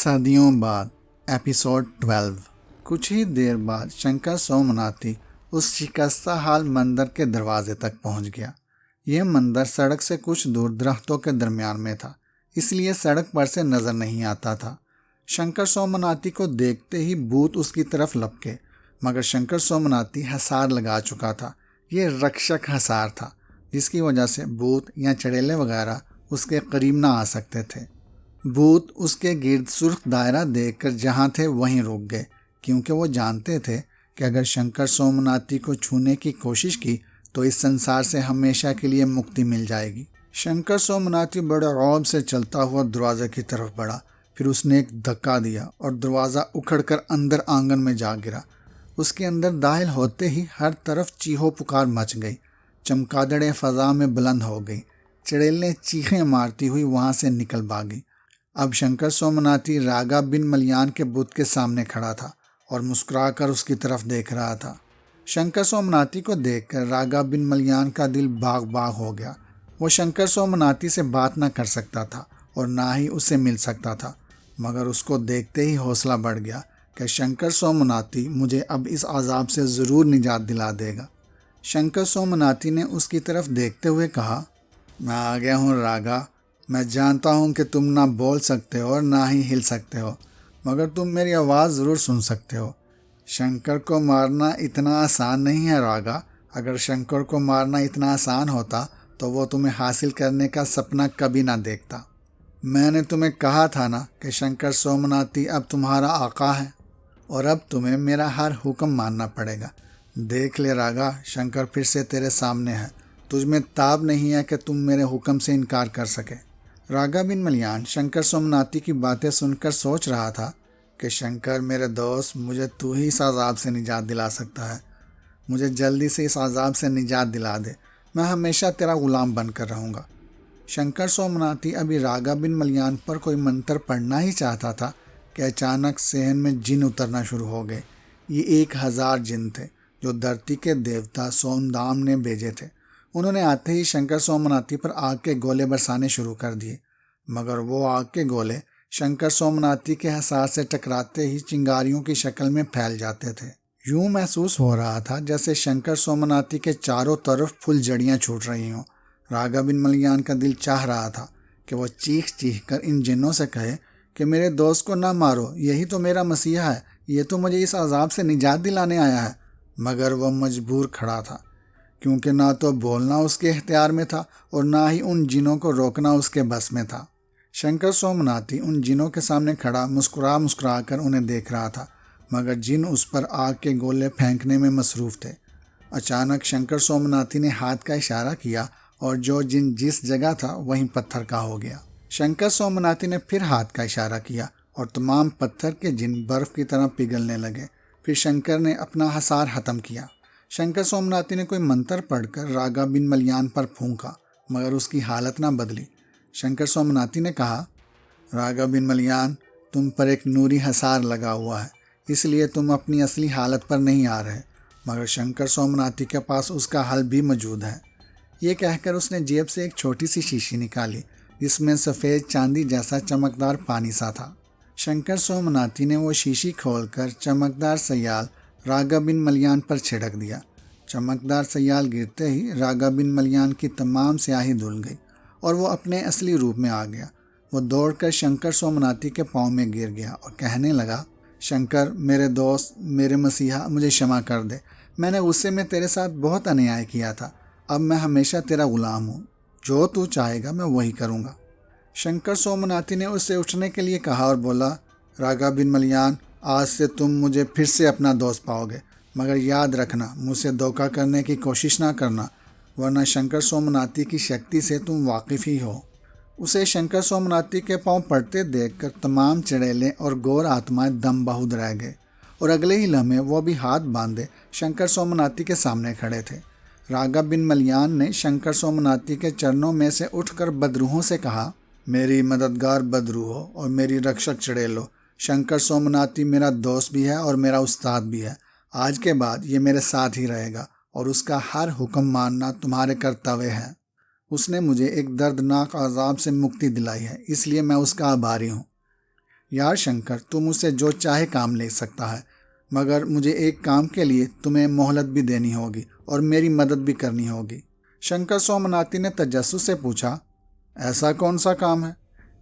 सदियों बाद एपिसोड 12। कुछ ही देर बाद शंकर सोमनाथी उस शिकस्ता हाल मंदिर के दरवाजे तक पहुंच गया। यह मंदिर सड़क से कुछ दूर दरख्तों के दरमियान में था, इसलिए सड़क पर से नजर नहीं आता था। शंकर सोमनाथी को देखते ही भूत उसकी तरफ लपके, मगर शंकर सोमनाथी हसार लगा चुका था। यह रक्षक हसार था, जिसकी वजह से भूत या चड़ेले वगैरह उसके करीब ना आ सकते थे। भूत उसके गिर्द सुर्ख दायरा देखकर जहां थे वहीं रुक गए, क्योंकि वो जानते थे कि अगर शंकर सोमनाथी को छूने की कोशिश की तो इस संसार से हमेशा के लिए मुक्ति मिल जाएगी। शंकर सोमनाथी बड़े रौब से चलता हुआ दरवाजे की तरफ बढ़ा। फिर उसने एक धक्का दिया और दरवाज़ा उखड़कर अंदर आंगन में जा गिरा। उसके अंदर दाखिल होते ही हर तरफ चीहो पुकार मच गई। चमगादड़ें फजा में बुलंद हो गई। चड़ेलें चीखें मारती हुई वहां से निकल भागी। अब शंकर सोमनाथी रागा बिन मलियान के बुत के सामने खड़ा था और मुस्कुराकर उसकी तरफ देख रहा था। शंकर सोमनाथी को देखकर रागा बिन मलियान का दिल बाग बाग हो गया। वो शंकर सोमनाथी से बात ना कर सकता था और ना ही उससे मिल सकता था, मगर उसको देखते ही हौसला बढ़ गया कि शंकर सोमनाथी मुझे अब इस अजाब से ज़रूर निजात दिला देगा। शंकर सोमनाथी ने उसकी तरफ देखते हुए कहा, मैं आ गया हूँ रागा। मैं जानता हूँ कि तुम ना बोल सकते हो और ना ही हिल सकते हो, मगर तुम मेरी आवाज़ ज़रूर सुन सकते हो। शंकर को मारना इतना आसान नहीं है रागा। अगर शंकर को मारना इतना आसान होता तो वो तुम्हें हासिल करने का सपना कभी ना देखता। मैंने तुम्हें कहा था ना कि शंकर सोमनाथी अब तुम्हारा आका है और अब तुम्हें मेरा हर हुक्म मानना पड़ेगा। देख ले रागा, शंकर फिर से तेरे सामने है। तुझमें ताब नहीं है कि तुम मेरे हुक्म से इनकार कर सके। रागा बिन मलियान शंकर सोमनाथी की बातें सुनकर सोच रहा था कि शंकर मेरे दोस्त, मुझे तू ही इस अजाब से निजात दिला सकता है। मुझे जल्दी से इस अजाब से निजात दिला दे। मैं हमेशा तेरा गुलाम बनकर रहूँगा। शंकर सोमनाथी अभी रागा बिन मलियान पर कोई मंत्र पढ़ना ही चाहता था कि अचानक सहन में जिन उतरना शुरू हो गए। ये 1000 जिन थे जो धरती के देवता सोमदाम ने भेजे थे। उन्होंने आते ही शंकर सोमनाथी पर आग के गोले बरसाने शुरू कर दिए, मगर वो आग के गोले शंकर सोमनाथी के हसार से टकराते ही चिंगारियों की शक्ल में फैल जाते थे। यूं महसूस हो रहा था जैसे शंकर सोमनाथी के चारों तरफ फुलझड़ियां छूट रही हों। रागा बिन मलियान का दिल चाह रहा था कि वह चीख चीख कर इन जिन्नों से कहे कि मेरे दोस्त को ना मारो, यही तो मेरा मसीहा है, ये तो मुझे इस अजाब से निजात दिलाने आया है। मगर वह मजबूर खड़ा था, क्योंकि ना तो बोलना उसके इख्तियार में था और ना ही उन जिनों को रोकना उसके बस में था। शंकर सोमनाथी उन जिनों के सामने खड़ा मुस्कुरा मुस्कुरा कर उन्हें देख रहा था, मगर जिन उस पर आग के गोले फेंकने में मसरूफ़ थे। अचानक शंकर सोमनाथी ने हाथ का इशारा किया और जो जिन जिस जगह था वहीं पत्थर का हो गया। शंकर सोमनाथी ने फिर हाथ का इशारा किया और तमाम पत्थर के जिन बर्फ़ की तरह पिघलने लगे। फिर शंकर ने अपना हसार ख़त्म किया। शंकर सोमनाथी ने कोई मंत्र पढ़कर रागा बिन मलियान पर फूंका, मगर उसकी हालत ना बदली। शंकर सोमनाथी ने कहा, रागा बिन मलियान, तुम पर एक नूरी हसार लगा हुआ है, इसलिए तुम अपनी असली हालत पर नहीं आ रहे। मगर शंकर सोमनाथी के पास उसका हल भी मौजूद है। ये कहकर उसने जेब से एक छोटी सी शीशी निकाली, जिसमें सफ़ेद चांदी जैसा चमकदार पानी सा था। शंकर सोमनाथी ने वो शीशी खोलकर चमकदार सयाल रागा बिन मलियान पर छिड़क दिया। चमकदार सयाल गिरते ही रागा बिन मलियान की तमाम स्याही धुल गई और वो अपने असली रूप में आ गया। वो दौड़कर शंकर सोमनाथी के पाँव में गिर गया और कहने लगा, शंकर मेरे दोस्त, मेरे मसीहा, मुझे क्षमा कर दे। मैंने गुस्से में तेरे साथ बहुत अन्याय किया था। अब मैं हमेशा तेरा गुलाम हूँ। जो तू चाहेगा मैं वही करूँगा। शंकर सोमनाथी ने उससे उठने के लिए कहा और बोला, रागा बिन मलियान, आज से तुम मुझे फिर से अपना दोस्त पाओगे, मगर याद रखना, मुझसे धोखा करने की कोशिश ना करना, वरना शंकर सोमनाथी की शक्ति से तुम वाकिफ़ ही हो। उसे शंकर सोमनाथी के पांव पड़ते देखकर तमाम चड़ेलें और गौर आत्माएं दम बहुद रह गए और अगले ही लम्हे वो भी हाथ बांधे शंकर सोमनाथी के सामने खड़े थे। रागा बिन मलियान ने शंकर सोमनाथी के चरणों में से उठकर बदरूहों से कहा, मेरी मददगार बदरूहो और मेरी रक्षक चड़ेलो, शंकर सोमनाथी मेरा दोस्त भी है और मेरा उस्ताद भी है। आज के बाद ये मेरे साथ ही रहेगा और उसका हर हुक्म मानना तुम्हारे कर्तव्य है। उसने मुझे एक दर्दनाक अजाब से मुक्ति दिलाई है, इसलिए मैं उसका आभारी हूँ। यार शंकर, तू मुझसे जो चाहे काम ले सकता है, मगर मुझे एक काम के लिए तुम्हें मोहलत भी देनी होगी और मेरी मदद भी करनी होगी। शंकर सोमनाथी ने तजस्सुस से पूछा, ऐसा कौन सा काम है?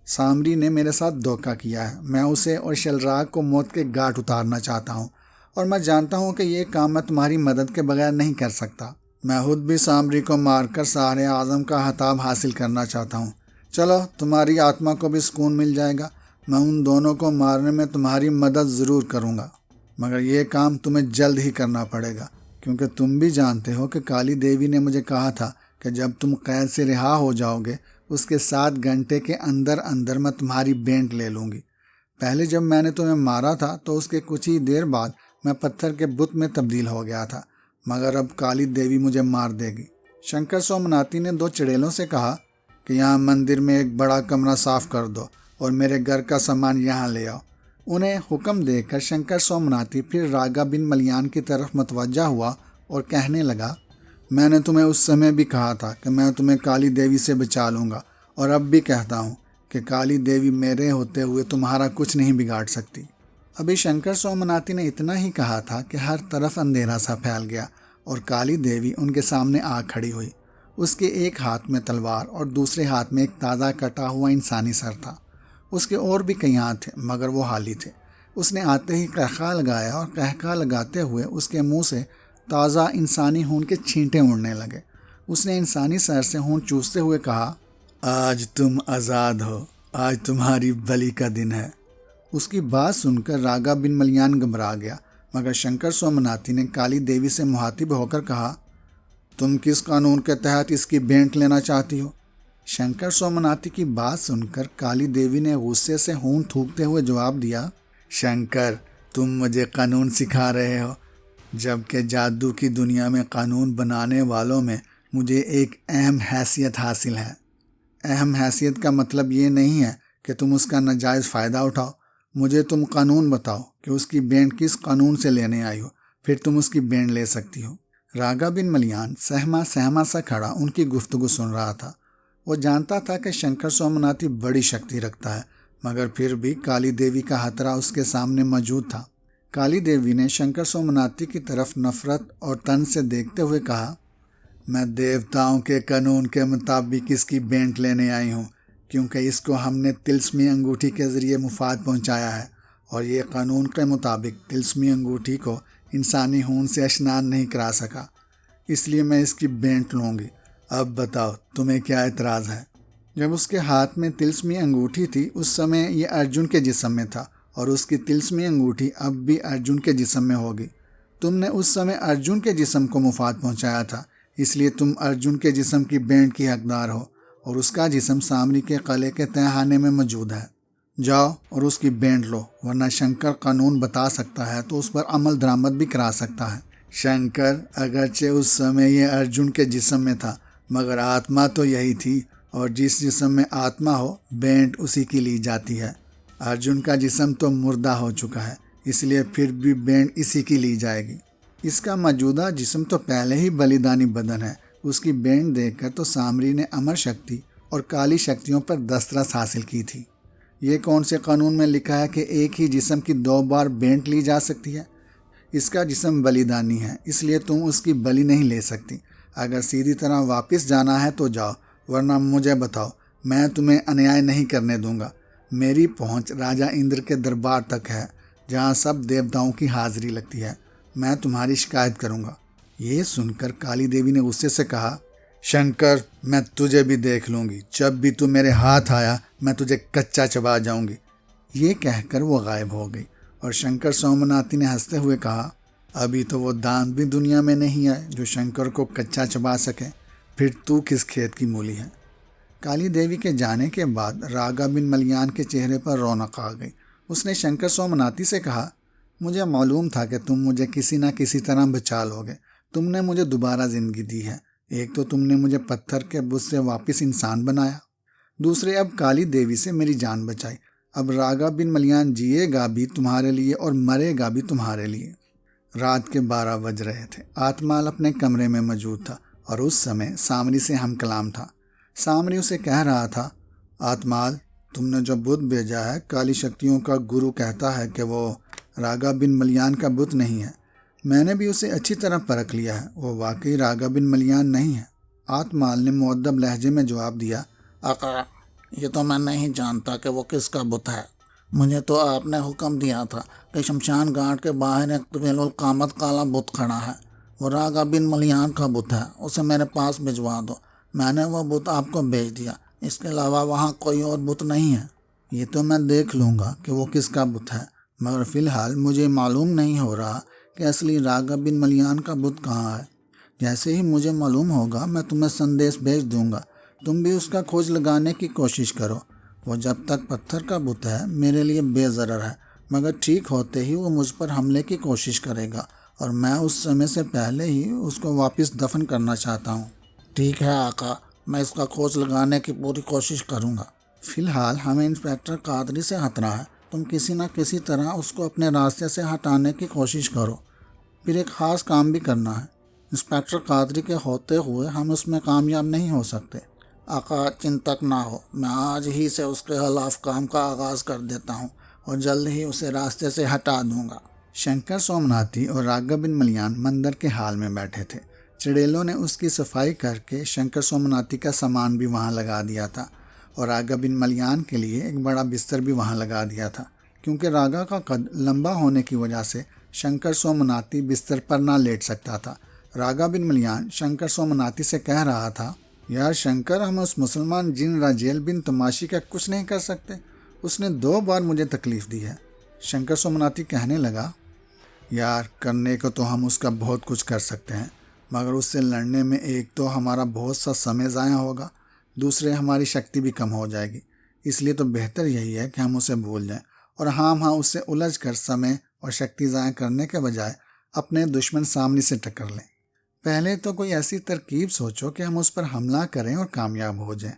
सामरी ने मेरे साथ धोखा किया है। मैं उसे और शलराग को मौत के घाट उतारना चाहता हूँ और मैं जानता हूँ कि ये काम मैं तुम्हारी मदद के बगैर नहीं कर सकता। मैं खुद भी सामरी को मारकर सारे आज़म का खिताब हासिल करना चाहता हूँ। चलो, तुम्हारी आत्मा को भी सुकून मिल जाएगा। मैं उन दोनों को मारने में तुम्हारी मदद ज़रूर करूँगा, मगर यह काम तुम्हें जल्द ही करना पड़ेगा, क्योंकि तुम भी जानते हो कि काली देवी ने मुझे कहा था कि जब तुम कैद से रिहा हो जाओगे उसके 7 घंटे के अंदर अंदर मैं तुम्हारी बेंट ले लूँगी। पहले जब मैंने तुम्हें मारा था तो उसके कुछ ही देर बाद मैं पत्थर के बुत में तब्दील हो गया था, मगर अब काली देवी मुझे मार देगी। शंकर सोमनाथी ने 2 चुड़ैलों से कहा कि यहाँ मंदिर में एक बड़ा कमरा साफ कर दो और मेरे घर का सामान यहाँ ले आओ। उन्हें हुक्म देकर शंकर सोमनाथी फिर रागा बिन मलियान की तरफ मतवज्जा हुआ और कहने लगा, मैंने तुम्हें उस समय भी कहा था कि मैं तुम्हें काली देवी से बचा लूँगा, और अब भी कहता हूँ कि काली देवी मेरे होते हुए तुम्हारा कुछ नहीं बिगाड़ सकती। अभी शंकर सोमनाथी ने इतना ही कहा था कि हर तरफ अंधेरा सा फैल गया और काली देवी उनके सामने आ खड़ी हुई। उसके एक हाथ में तलवार और दूसरे हाथ में एक ताज़ा कटा हुआ इंसानी सर था। उसके और भी कई हाथ थे, मगर वो हाली थे। उसने आते ही कहका लगाया और कहका लगाते हुए उसके मुंह से ताज़ा इंसानी खून के छींटे उड़ने लगे। उसने इंसानी सर से खून चूसते हुए कहा, आज तुम आज़ाद हो, आज तुम्हारी बलि का दिन है। उसकी बात सुनकर रागा बिन मलियान घबरा गया, मगर शंकर सोमनाथी ने काली देवी से मुहातिब होकर कहा, तुम किस कानून के तहत इसकी भेंट लेना चाहती हो? शंकर सोमनाथी की बात सुनकर काली देवी ने गुस्से से खून थूकते हुए जवाब दिया, शंकर, तुम मुझे कानून सिखा रहे हो, जबकि जादू की दुनिया में कानून बनाने वालों में मुझे एक अहम हैसियत हासिल है। अहम हैसियत का मतलब ये नहीं है कि तुम उसका नाजायज़ फ़ायदा उठाओ। मुझे तुम कानून बताओ कि उसकी भेंट किस कानून से लेने आई हो, फिर तुम उसकी भेंट ले सकती हो। रागा बिन मलियान सहमा सहमा सा खड़ा उनकी गुफ्तगू सुन रहा था। वो जानता था कि शंकर सोमनाथी बड़ी शक्ति रखता है, मगर फिर भी काली देवी का खतरा उसके सामने मौजूद था। काली देवी ने शंकर सोमनाथी की तरफ नफरत और तन से देखते हुए कहा, मैं देवताओं के कानून के मुताबिक इसकी भेंट लेने आई हूँ, क्योंकि इसको हमने तिल्स्मी अंगूठी के ज़रिए मुफाद पहुँचाया है और ये कानून के मुताबिक तिल्स्मी अंगूठी को इंसानी खून से स्नान नहीं करा सका, इसलिए मैं इसकी भेंट लूँगी। अब बताओ, तुम्हें क्या एतराज़ है? जब उसके हाथ में तिल्स्मी अंगूठी थी उस समय ये अर्जुन के जिस्म में था और उसकी तिल्स्मी अंगूठी अब भी अर्जुन के जिस्म में होगी। तुमने उस समय अर्जुन के जिस्म को मुफाद पहुँचाया था, इसलिए तुम अर्जुन के जिस्म की भेंट की हकदार हो और उसका जिस्म सामरी के किले के तहखाने में मौजूद है। जाओ और उसकी भेंट लो, वरना शंकर कानून बता सकता है तो उस पर अमल दरामद भी करा सकता है। शंकर अगरचे उस समय ये अर्जुन के जिस्म में था, मगर आत्मा तो यही थी, और जिस जिस्म में आत्मा हो भेंट उसी की ली जाती है। अर्जुन का जिस्म तो मुर्दा हो चुका है, इसलिए फिर भी भेंट इसी की ली जाएगी। इसका मौजूदा जिस्म तो पहले ही बलिदानी बदन है। उसकी भेंट देखकर तो सामरी ने अमर शक्ति और काली शक्तियों पर दस्तरस हासिल की थी। ये कौन से कानून में लिखा है कि एक ही जिस्म की 2 बार भेंट ली जा सकती है? इसका जिस्म बलिदानी है, इसलिए तुम उसकी बलि नहीं ले सकती। अगर सीधी तरह वापस जाना है तो जाओ, वरना मुझे बताओ, मैं तुम्हें अन्याय नहीं करने दूंगा। मेरी पहुंच राजा इंद्र के दरबार तक है, जहां सब देवताओं की हाजिरी लगती है। मैं तुम्हारी शिकायत करूंगा। ये सुनकर काली देवी ने गुस्से से कहा, शंकर, मैं तुझे भी देख लूंगी। जब भी तू मेरे हाथ आया मैं तुझे कच्चा चबा जाऊंगी। ये कहकर वो गायब हो गई और शंकर सोमनाथी ने हंसते हुए कहा, अभी तो वो दांत भी दुनिया में नहीं आए जो शंकर को कच्चा चबा सके, फिर तू किस खेत की मूली है? काली देवी के जाने के बाद रागा बिन मलियान के चेहरे पर रौनक आ गई। उसने शंकर सोमनाथी से कहा, मुझे मालूम था कि तुम मुझे किसी न किसी तरह बचा लोगे। तुमने मुझे दोबारा ज़िंदगी दी है। एक तो तुमने मुझे पत्थर के बुत से वापस इंसान बनाया, दूसरे अब काली देवी से मेरी जान बचाई। अब रागा बिन मलियान जिएगा भी तुम्हारे लिए और मरेगा भी तुम्हारे लिए। रात के 12 बज रहे थे। आत्माल अपने कमरे में मौजूद था और उस समय सामरी से हम कलाम था। सामरी उसे कह रहा था, आत्माल, तुमने जो बुत भेजा है काली शक्तियों का गुरु कहता है कि वो रागा बिन मलियान का बुत नहीं है। मैंने भी उसे अच्छी तरह परख लिया है, वो वाकई रागा बिन मलियान नहीं है। आत्माल ने मुअद्दब लहजे में जवाब दिया, आका, ये तो मैं नहीं जानता कि वो किसका बुत है। मुझे तो आपने हुक्म दिया था कि शमशान घाट के बाहर एक तवील कामत काला बुत खड़ा है, वो रागा बिन मलियान का बुत है, उसे मेरे पास भिजवा दो। मैंने वो बुत आपको भेज दिया, इसके अलावा वहाँ कोई और बुत नहीं है। ये तो मैं देख लूँगा कि वो किसका बुत है, मगर फ़िलहाल मुझे मालूम नहीं हो रहा कि असली रागा बिन मलियान का बुत कहाँ है। जैसे ही मुझे मालूम होगा मैं तुम्हें संदेश भेज दूँगा, तुम भी उसका खोज लगाने की कोशिश करो। वो जब तक पत्थर का बुत है मेरे लिए बेज़रर है, मगर ठीक होते ही वो मुझ पर हमले की कोशिश करेगा और मैं उस समय से पहले ही उसको वापस दफन करना चाहता हूँ। ठीक है आका, मैं इसका खोज लगाने की पूरी कोशिश करूँगा। फ़िलहाल हमें इंस्पेक्टर कादरी से हटना है, तुम किसी न किसी तरह उसको अपने रास्ते से हटाने की कोशिश करो। फिर एक ख़ास काम भी करना है, इंस्पेक्टर कादरी के होते हुए हम उसमें कामयाब नहीं हो सकते। आका, चिंतक ना हो, मैं आज ही से उसके खिलाफ काम का आगाज़ कर देता हूँ और जल्द ही उसे रास्ते से हटा दूँगा। शंकर सोमनाथी और रागा बिन मलियान मंदिर के हाल में बैठे थे। चुड़ैलों ने उसकी सफाई करके शंकर सोमनाथी का सामान भी वहाँ लगा दिया था और रागा बिन मलियान के लिए एक बड़ा बिस्तर भी वहाँ लगा दिया था। क्योंकि रागा का कद लंबा होने की वजह से शंकर सोमनाथी बिस्तर पर ना लेट सकता था। रागा बिन मलियान शंकर सोमनाथी से कह रहा था, यार शंकर, हम उस मुसलमान जिन राजेल बिन तमाशी का कुछ नहीं कर सकते, उसने 2 बार मुझे तकलीफ़ दी है। शंकर सोमनाथी कहने लगा, यार करने को तो हम उसका बहुत कुछ कर सकते हैं, मगर उससे लड़ने में एक तो हमारा बहुत सा समय ज़ाया होगा, दूसरे हमारी शक्ति भी कम हो जाएगी। इसलिए तो बेहतर यही है कि हम उसे भूल जाएं और हाँ उससे उलझ कर समय और शक्ति ज़ाया करने के बजाय अपने दुश्मन सामने से टक्कर लें। पहले तो कोई ऐसी तरकीब सोचो कि हम उस पर हमला करें और कामयाब हो जाएं।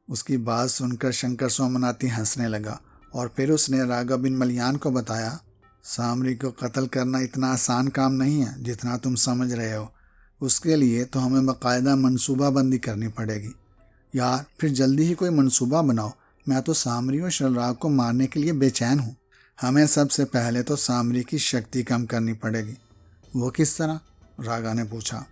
उसकी बात सुनकर शंकर सोमनाथी हंसने लगा और फिर उसने रागा बिन मलियान को बताया, सामरी को कत्ल करना इतना आसान काम नहीं है जितना तुम समझ रहे हो। उसके लिए तो हमें बाकायदा मनसूबाबंदी करनी पड़ेगी। यार फिर जल्दी ही कोई मनसूबा बनाओ, मैं तो सामरी और शलराग को मारने के लिए बेचैन हूँ। हमें सबसे पहले तो सामरी की शक्ति कम करनी पड़ेगी। वो किस तरह? रागा ने पूछा।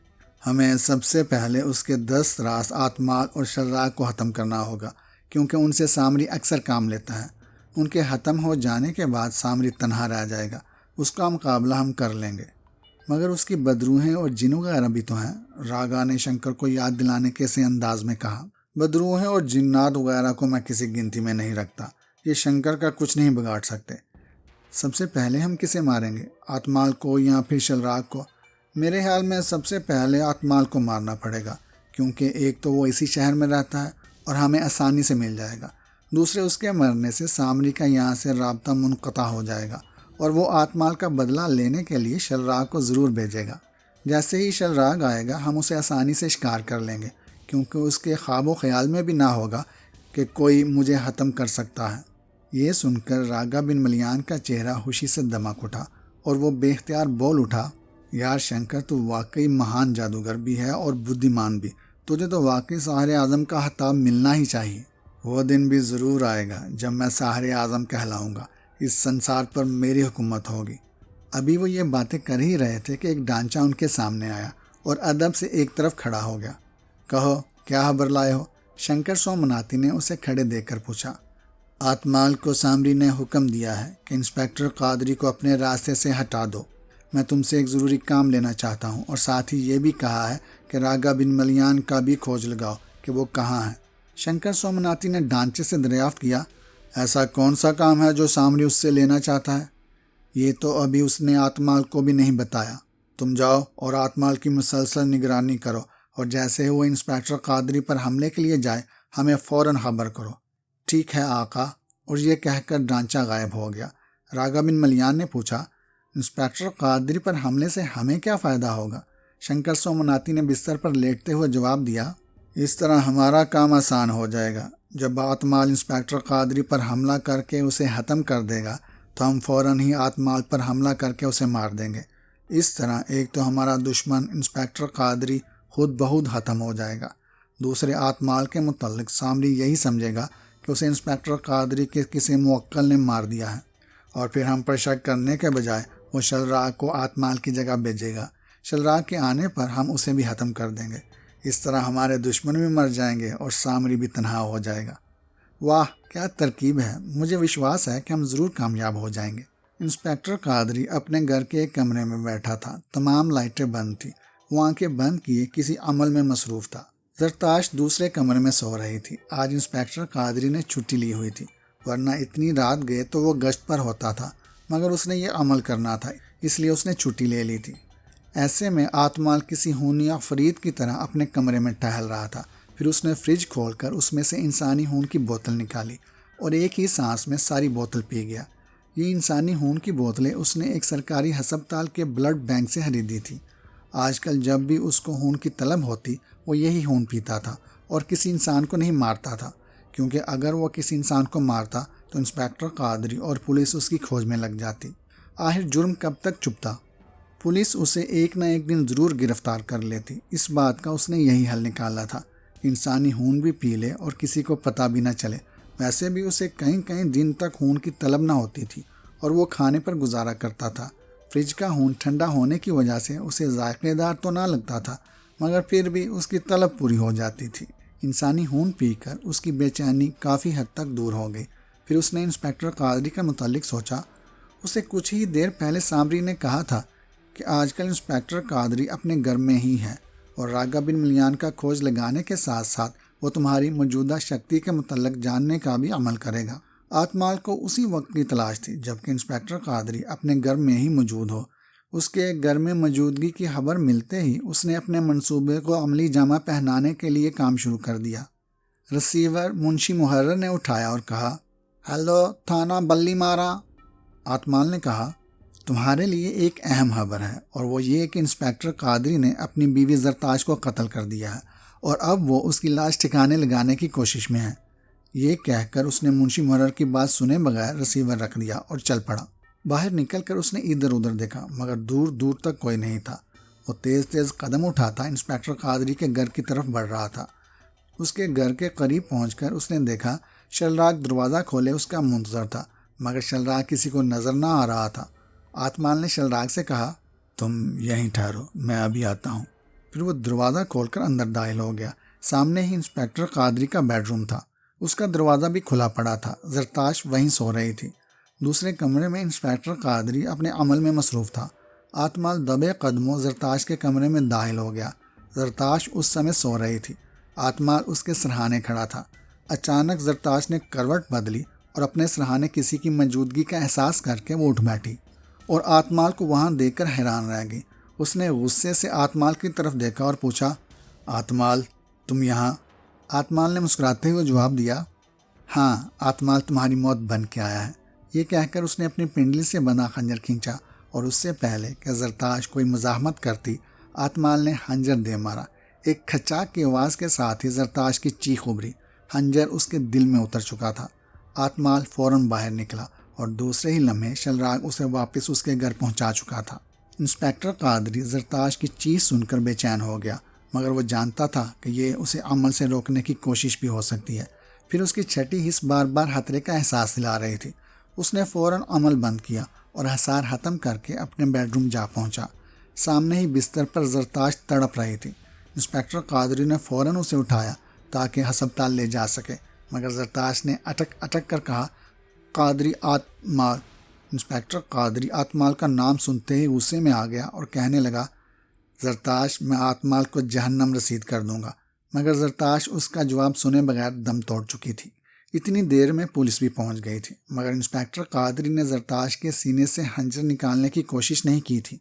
हमें सबसे पहले उसके 10 रास आत्माल और शलराग को ख़त्म करना होगा, क्योंकि उनसे सामरी अक्सर काम लेता है। उनके ख़त्म हो जाने के बाद सामरी तन्हा रह जाएगा, उसका मुकाबला हम कर लेंगे। मगर उसकी बदरूहें और जिन वगैरह भी तो हैं, रागा ने शंकर को याद दिलाने के से अंदाज में कहा। बदरूहें और जिन्नात वगैरह को मैं किसी गिनती में नहीं रखता, ये शंकर का कुछ नहीं बिगाड़ सकते। सबसे पहले हम किसे मारेंगे, आत्माल को या फिर शलराग को? मेरे ख्याल में सबसे पहले आत्माल को मारना पड़ेगा, क्योंकि एक तो वो इसी शहर में रहता है और हमें आसानी से मिल जाएगा। दूसरे, उसके मरने से सामरी का यहाँ से राब्ता मुनक़ता हो जाएगा और वो आत्माल का बदला लेने के लिए शलराग को ज़रूर भेजेगा। जैसे ही शलराग आएगा हम उसे आसानी से शिकार कर लेंगे, क्योंकि उसके ख्वाब व ख्याल में भी ना होगा कि कोई मुझे ख़त्म कर सकता है। ये सुनकर रागा बिन मलियान का चेहरा खुशी से दमक उठा और वो बेख्तियार बोल उठा, यार शंकर, तू वाकई महान जादूगर भी है और बुद्धिमान भी। तुझे तो वाकई साहरे आज़म का खिताब मिलना ही चाहिए। वो दिन भी ज़रूर आएगा जब मैं साहरे आज़म कहलाऊँगा, इस संसार पर मेरी हुकूमत होगी। अभी वो ये बातें कर ही रहे थे कि एक डांचा उनके सामने आया और अदब से एक तरफ खड़ा हो गया। कहो, क्या खबर लाए हो? शंकर सोमनाथी ने उसे खड़े देखकर पूछा। आत्माल को सामरी ने हुक्म दिया है कि इंस्पेक्टर कादरी को अपने रास्ते से हटा दो। मैं तुमसे एक ज़रूरी काम लेना चाहता हूँ और साथ ही ये भी कहा है कि रागा बिन मलियान का भी खोज लगाओ कि वो कहाँ है। शंकर सोमनाथी ने ढांचे से दरियाफ्त किया, ऐसा कौन सा काम है जो सामरी उससे लेना चाहता है? ये तो अभी उसने आत्माल को भी नहीं बताया। तुम जाओ और आत्माल की मुसलसल निगरानी करो और जैसे ही वो इंस्पेक्टर कादरी पर हमले के लिए जाए हमें फ़ौरन खबर करो। ठीक है आका। और ये कहकर ढांचा गायब हो गया। रागा बिन मलियान ने पूछा, इंस्पेक्टर कादरी पर हमले से हमें क्या फ़ायदा होगा? शंकर सोमनाथी ने बिस्तर पर लेटते हुए जवाब दिया, इस तरह हमारा काम आसान हो जाएगा। जब आत्माल इंस्पेक्टर कादरी पर हमला करके उसे ख़त्म कर देगा तो हम फ़ौरन ही आत्माल पर हमला करके उसे मार देंगे। इस तरह एक तो हमारा दुश्मन इंस्पेक्टर कादरी खुद बहुत ख़त्म हो जाएगा, दूसरे आत्माल के मुतल्लिक सामरी यही समझेगा कि उसे इंस्पेक्टर कादरी के किसी मुवक्किल ने मार दिया है और फिर हम पर शक करने के बजाय वो शलराग को आतमाल की जगह भेजेगा। शलराग के आने पर हम उसे भी ख़त्म कर देंगे। इस तरह हमारे दुश्मन भी मर जाएंगे और सामरी भी तनहा हो जाएगा। वाह, क्या तरकीब है। मुझे विश्वास है कि हम ज़रूर कामयाब हो जाएंगे। इंस्पेक्टर कादरी अपने घर के एक कमरे में बैठा था। तमाम लाइटें बंद थी। वो आंखें बंद किए किसी अमल में मसरूफ़ था। जरताश दूसरे कमरे में सो रही थी। आज इंस्पेक्टर कादरी ने छुट्टी ली हुई थी, वरना इतनी रात गए तो वो गश्त पर होता था, मगर उसने ये अमल करना था, इसलिए उसने छुट्टी ले ली थी। ऐसे में आतमाल किसी खूनी अफरीद की तरह अपने कमरे में टहल रहा था। फिर उसने फ्रिज खोलकर उसमें से इंसानी खून की बोतल निकाली और एक ही सांस में सारी बोतल पी गया। ये इंसानी खून की बोतलें उसने एक सरकारी हस्पताल के ब्लड बैंक से खरीदी थी। आजकल जब भी उसको खून की तलब होती वो यही खून पीता था और किसी इंसान को नहीं मारता था, क्योंकि अगर वो किसी इंसान को मारता तो इंस्पेक्टर कादरी और पुलिस उसकी खोज में लग जाती। आखिर जुर्म कब तक छुपता? पुलिस उसे एक न एक दिन ज़रूर गिरफ्तार कर लेती। इस बात का उसने यही हल निकाला था, इंसानी खून भी पी ले और किसी को पता भी न चले। वैसे भी उसे कहीं कहीं दिन तक खून की तलब न होती थी और वो खाने पर गुजारा करता था। फ्रिज का खून ठंडा होने की वजह से उसे जायकेदार तो ना लगता था, मगर फिर भी उसकी तलब पूरी हो जाती थी। इंसानी खून पीकर उसकी बेचैनी काफ़ी हद तक दूर हो गई। फिर उसने इंस्पेक्टर कादरी का मुतालिक सोचा। उसे कुछ ही देर पहले सामरी ने कहा था कि आजकल इंस्पेक्टर कादरी अपने घर में ही है और रागा बिन मलियान का खोज लगाने के साथ साथ वो तुम्हारी मौजूदा शक्ति के मुतल्लिक जानने का भी अमल करेगा। आतमाल को उसी वक्त की तलाश थी जबकि इंस्पेक्टर कादरी अपने घर में ही मौजूद हो। उसके घर में मौजूदगी की खबर मिलते ही उसने अपने मंसूबे को अमली जामा पहनाने के लिए काम शुरू कर दिया। रिसीवर मुंशी मुहर्रर ने उठाया और कहा, हेलो थाना बल्ली मारा। आतमाल ने कहा, तुम्हारे लिए एक अहम खबर है और वो ये कि इंस्पेक्टर कादरी ने अपनी बीवी जरताश को कत्ल कर दिया है और अब वो उसकी लाश ठिकाने लगाने की कोशिश में है। ये कहकर उसने मुंशी मुहर्रर की बात सुने बगैर रिसीवर रख दिया और चल पड़ा। बाहर निकलकर उसने इधर उधर देखा, मगर दूर दूर तक कोई नहीं था। वो तेज़ तेज़ कदम उठाता इंस्पेक्टर कादरी के घर की तरफ बढ़ रहा था। उसके घर के करीब पहुंचकर उसने देखा शलराग दरवाज़ा खोले उसका मुंतज़र था, मगर शलराग किसी को नज़र ना आ रहा था। आतमाल ने शलराग से कहा, तुम यहीं ठहरो, मैं अभी आता हूँ। फिर वो दरवाज़ा खोलकर अंदर दाखिल हो गया। सामने ही इंस्पेक्टर कादरी का बेडरूम था। उसका दरवाज़ा भी खुला पड़ा था। जरताश वहीं सो रही थी। दूसरे कमरे में इंस्पेक्टर कादरी अपने अमल में मसरूफ़ था। आतमाल दबे कदमों जरताश के कमरे में दाखिल हो गया। जरताश उस समय सो रही थी। आतमाल उसके सरहाने खड़ा था। अचानक जरताश ने करवट बदली और अपने सरहाने किसी की मौजूदगी का एहसास करके वो उठ बैठी और आतमाल को वहाँ देखकर हैरान रह गई। उसने गुस्से से आतमाल की तरफ देखा और पूछा, आतमाल तुम यहाँ? आतमाल ने मुस्कुराते हुए जवाब दिया, हाँ, आतमाल तुम्हारी मौत बन के आया है। ये कहकर उसने अपनी पिंडली से बंधा खंजर खींचा और उससे पहले कि जरताश कोई मज़ाहमत करती, आतमाल ने खंजर दे मारा। एक खचाक की आवाज़ के साथ ही जरताश की चीख उभरी। खंजर उसके दिल में उतर चुका था। आतमाल फ़ौरन बाहर निकला और दूसरे ही लम्हे शलराग उसे वापस उसके घर पहुंचा चुका था। इंस्पेक्टर कादरी जरताश की चीख सुनकर बेचैन हो गया, मगर वो जानता था कि ये उसे अमल से रोकने की कोशिश भी हो सकती है। फिर उसकी छठी हिस्स बार बार खतरे का एहसास दिला रही थी। उसने फ़ौरन अमल बंद किया और हसार ख़त्म करके अपने बेडरूम जा पहुंचा। सामने ही बिस्तर पर जरताश तड़प रही थी। इंस्पेक्टर कादरी ने फ़ौरन उसे उठाया ताकि हस्पताल ले जा सके, मगर जरताश ने अटक अटक कर कहा, कादरी आतमाल। इंस्पेक्टर कादरी आतमाल का नाम सुनते ही गुस्से में आ गया और कहने लगा, जरताश, मैं आतमाल को जहन्नम रसीद कर दूंगा। मगर जरताश उसका जवाब सुने बगैर दम तोड़ चुकी थी। इतनी देर में पुलिस भी पहुंच गई थी, मगर इंस्पेक्टर कादरी ने जरताश के सीने से खंजर निकालने की कोशिश नहीं की थी,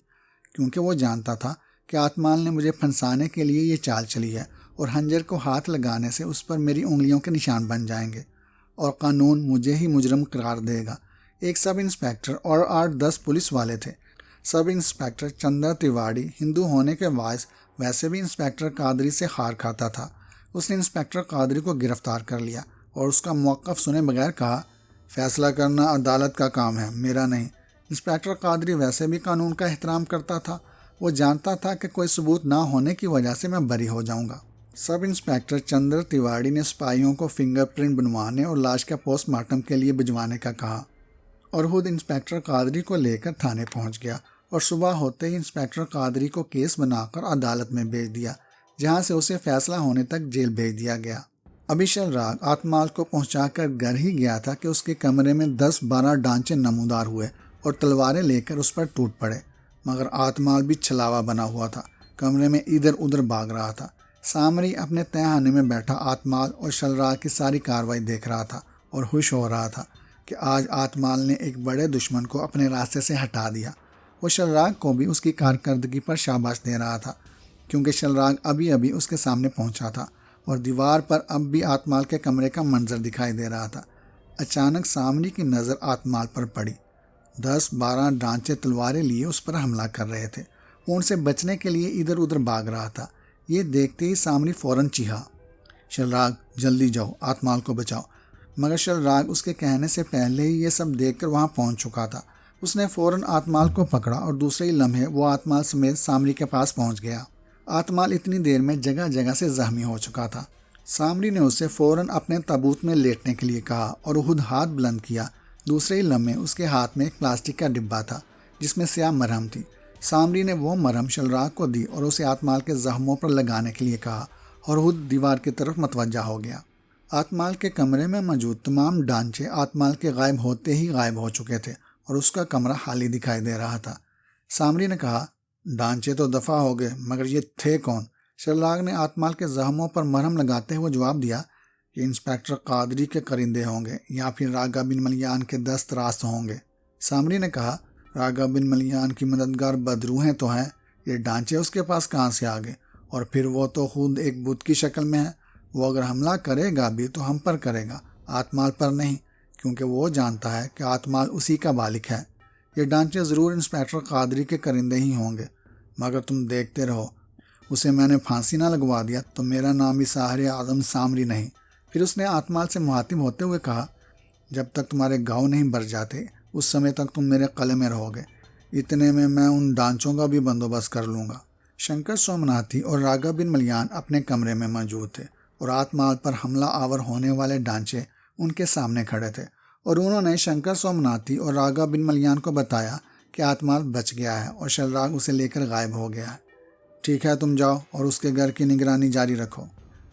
क्योंकि वो जानता था कि आतमाल ने मुझे फंसाने के लिए ये चाल चली है और खंजर को हाथ लगाने से उस पर मेरी उंगलियों के निशान बन जाएंगे और कानून मुझे ही मुजरम करार देगा। एक सब इंस्पेक्टर और 8-10 पुलिस वाले थे। सब इंस्पेक्टर चंदा तिवारी हिंदू होने के बायस वैसे भी इंस्पेक्टर कादरी से हार खाता था। उसने इंस्पेक्टर कादरी को गिरफ्तार कर लिया और उसका मौक़िफ़ सुने बगैर कहा, फैसला करना अदालत का काम है, मेरा नहीं। इंस्पेक्टर कादरी वैसे भी कानून का एहतराम करता था। वो जानता था कि कोई सबूत ना होने की वजह से मैं बरी हो जाऊंगा। सब इंस्पेक्टर चंद्र तिवारी ने सिपाहियों को फिंगरप्रिंट बनवाने और लाश का पोस्टमार्टम के लिए भिजवाने का कहा और खुद इंस्पेक्टर कादरी को लेकर थाने पहुंच गया और सुबह होते ही इंस्पेक्टर कादरी को केस बनाकर अदालत में भेज दिया, जहां से उसे फैसला होने तक जेल भेज दिया गया। अभी शलराग आत्माल को पहुंचाकर घर ही गया था कि उसके कमरे में 10-12 डांचे नमूदार हुए और तलवारें लेकर उस पर टूट पड़े, मगर आत्माल भी छलावा बना हुआ था, कमरे में इधर उधर भाग रहा था। सामरी अपने तहखाने में बैठा आत्माल और शलराग की सारी कार्रवाई देख रहा था और खुश हो रहा था कि आज आत्माल ने एक बड़े दुश्मन को अपने रास्ते से हटा दिया। वो शलराग को भी उसकी कारकर्दगी पर शाबाश दे रहा था, क्योंकि शलराग अभी अभी उसके सामने पहुंचा था और दीवार पर अब भी आत्माल के कमरे का मंजर दिखाई दे रहा था। अचानक सामरी की नज़र आत्माल पर पड़ी। 10-12 डांचे तलवारें लिए उस पर हमला कर रहे थे। वो उनसे बचने के लिए इधर उधर भाग रहा था। ये देखते ही सामरी फौरन चीहा, शलराग जल्दी जाओ, आत्माल को बचाओ। मगर शलराग उसके कहने से पहले ही ये सब देखकर वहाँ पहुँच चुका था। उसने फौरन आत्माल को पकड़ा और दूसरे ही लम्हे वो आत्माल समेत सामरी के पास पहुँच गया। आत्माल इतनी देर में जगह जगह से जख्मी हो चुका था। सामरी ने उसे फौरन अपने ताबूत में लेटने के लिए कहा और खुद हाथ बुलंद किया। दूसरे ही लम्हे उसके हाथ में एक प्लास्टिक का डिब्बा था जिसमें स्याह मरहम थी। सामरी ने वो मरहम शलराग को दी और उसे आत्माल के जख्मों पर लगाने के लिए कहा और खुद दीवार की तरफ मतवज्जा हो गया। आत्माल के कमरे में मौजूद तमाम डांचे आत्माल के गायब होते ही गायब हो चुके थे और उसका कमरा खाली दिखाई दे रहा था। सामरी ने कहा, डांचे तो दफा हो गए, मगर ये थे कौन? शलराग ने आत्माल के जख्मों पर मरहम लगाते हुए जवाब दिया, ये इंस्पेक्टर कादरी के करिंदे होंगे या फिर रागा बिन मलियान के दस्त रास्त होंगे। सामरी ने कहा, रागा बिन मलियान की मददगार बदरूहें तो हैं, ये डांचे उसके पास कहाँ से आ गए? और फिर वो तो खुद एक बुत की शक्ल में है। वो अगर हमला करेगा भी तो हम पर करेगा, आत्माल पर नहीं, क्योंकि वो जानता है कि आत्माल उसी का मालिक है। ये डांचे ज़रूर इंस्पेक्टर कादरी के करिंदे ही होंगे, मगर तुम देखते रहो, उसे मैंने फांसी ना लगवा दिया तो मेरा नाम भी साहरे आदम सामरी नहीं। फिर उसने आत्माल से मुहातिब होते हुए कहा, जब तक तुम्हारे घाव नहीं भर जाते उस समय तक तुम मेरे कले में रहोगे। इतने में मैं उन डांचों का भी बंदोबस्त कर लूँगा। शंकर सोमनाथी और रागा बिन मलियान अपने कमरे में मौजूद थे और आत्माल पर हमला आवर होने वाले डांचे उनके सामने खड़े थे और उन्होंने शंकर सोमनाथी और रागा बिन मलियान को बताया कि आत्माल बच गया है और शलराग उसे लेकर गायब हो गया है। ठीक है, तुम जाओ और उसके घर की निगरानी जारी रखो।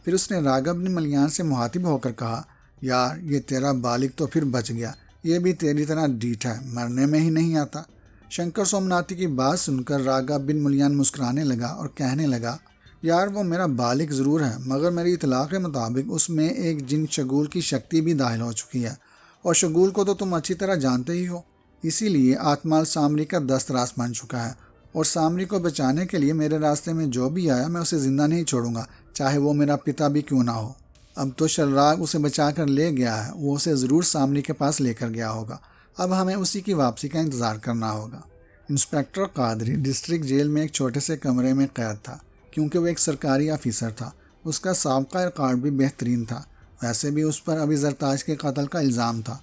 फिर उसने रागा बिन मलियान से मुहातिब होकर कहा, यार ये तेरा बालिक तो फिर बच गया, ये भी तेरी तरह डीठ है, मरने में ही नहीं आता। शंकर सोमनाथी की बात सुनकर रागा बिन मलियान मुस्कुराने लगा और कहने लगा, यार वो मेरा बालिक ज़रूर है, मगर मेरी इतला के मुताबिक उसमें एक जिन शगुल की शक्ति भी दाखिल हो चुकी है और शगुल को तो तुम अच्छी तरह जानते ही हो। इसीलिए आत्माल सामरी का दस्त रास्त बन चुका है और सामरी को बचाने के लिए मेरे रास्ते में जो भी आया मैं उसे ज़िंदा नहीं छोड़ूंगा, चाहे वो मेरा पिता भी क्यों ना हो। अब तो शलराग उसे बचा कर ले गया है, वो उसे ज़रूर सामरी के पास लेकर गया होगा। अब हमें उसी की वापसी का इंतज़ार करना होगा। इंस्पेक्टर कादरी डिस्ट्रिक्ट जेल में एक छोटे से कमरे में कैद था, क्योंकि वो एक सरकारी ऑफिसर था। उसका साबका रिकॉर्ड भी बेहतरीन था। वैसे भी उस पर अभी जरताज के कत्ल का इल्ज़ाम था